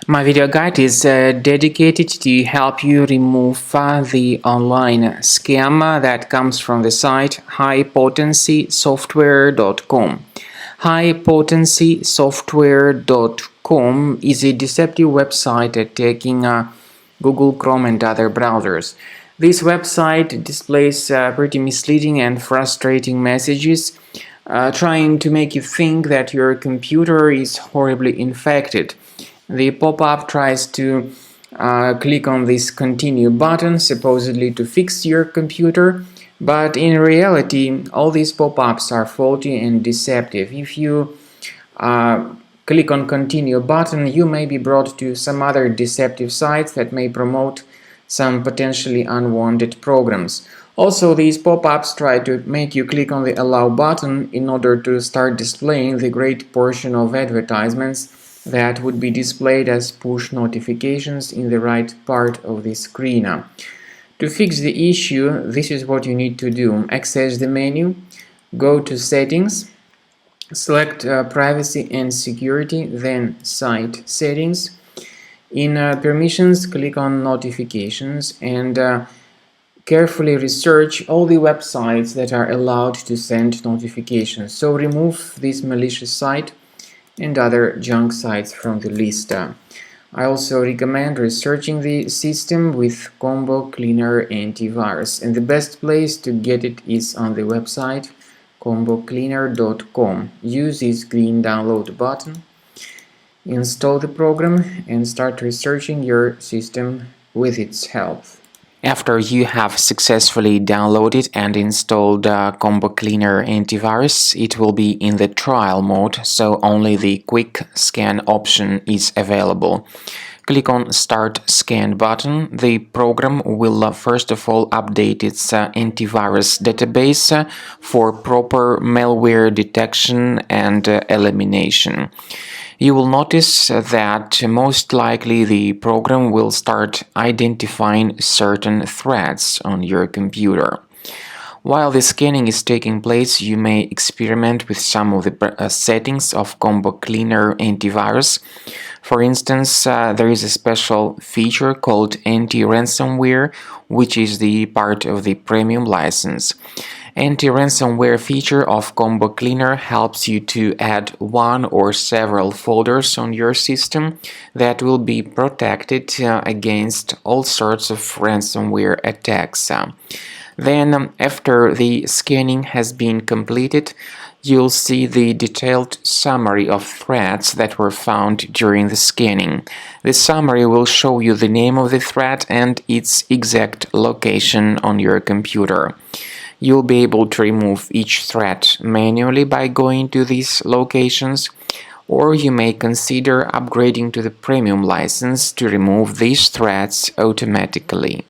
My video guide is dedicated to help you remove the online scam that comes from the site highpotencysoftware.com. Highpotencysoftware.com is a deceptive website attacking Google Chrome and other browsers. This website displays pretty misleading and frustrating messages, trying to make you think that your computer is horribly infected. The pop-up tries to click on this continue button, supposedly to fix your computer, but in reality, all these pop-ups are faulty and deceptive. If you click on continue button, you may be brought to some other deceptive sites that may promote some potentially unwanted programs. Also, these pop-ups try to make you click on the allow button in order to start displaying the great portion of advertisements that would be displayed as push notifications in the right part of the screen. To fix the issue, this is what you need to do. Access the menu, go to settings, select privacy and security, then site settings. In permissions, click on notifications and carefully research all the websites that are allowed to send notifications. So remove this malicious site and other junk sites from the list. I also recommend researching the system with Combo Cleaner Antivirus, and the best place to get it is on the website combocleaner.com. Use this green download button, install the program, and start researching your system with its help. After you have successfully downloaded and installed Combo Cleaner Antivirus, it will be in the trial mode, so only the quick scan option is available. Click on Start Scan button. The program will first of all update its antivirus database for proper malware detection and elimination. You will notice that most likely the program will start identifying certain threats on your computer. While the scanning is taking place, you may experiment with some of the settings of Combo Cleaner Antivirus. For instance, there is a special feature called Anti-Ransomware, which is the part of the premium license. Anti-ransomware feature of Combo Cleaner helps you to add one or several folders on your system that will be protected against all sorts of ransomware attacks. Then, after the scanning has been completed, you'll see the detailed summary of threats that were found during the scanning. The summary will show you the name of the threat and its exact location on your computer. You'll be able to remove each threat manually by going to these locations, or you may consider upgrading to the premium license to remove these threats automatically.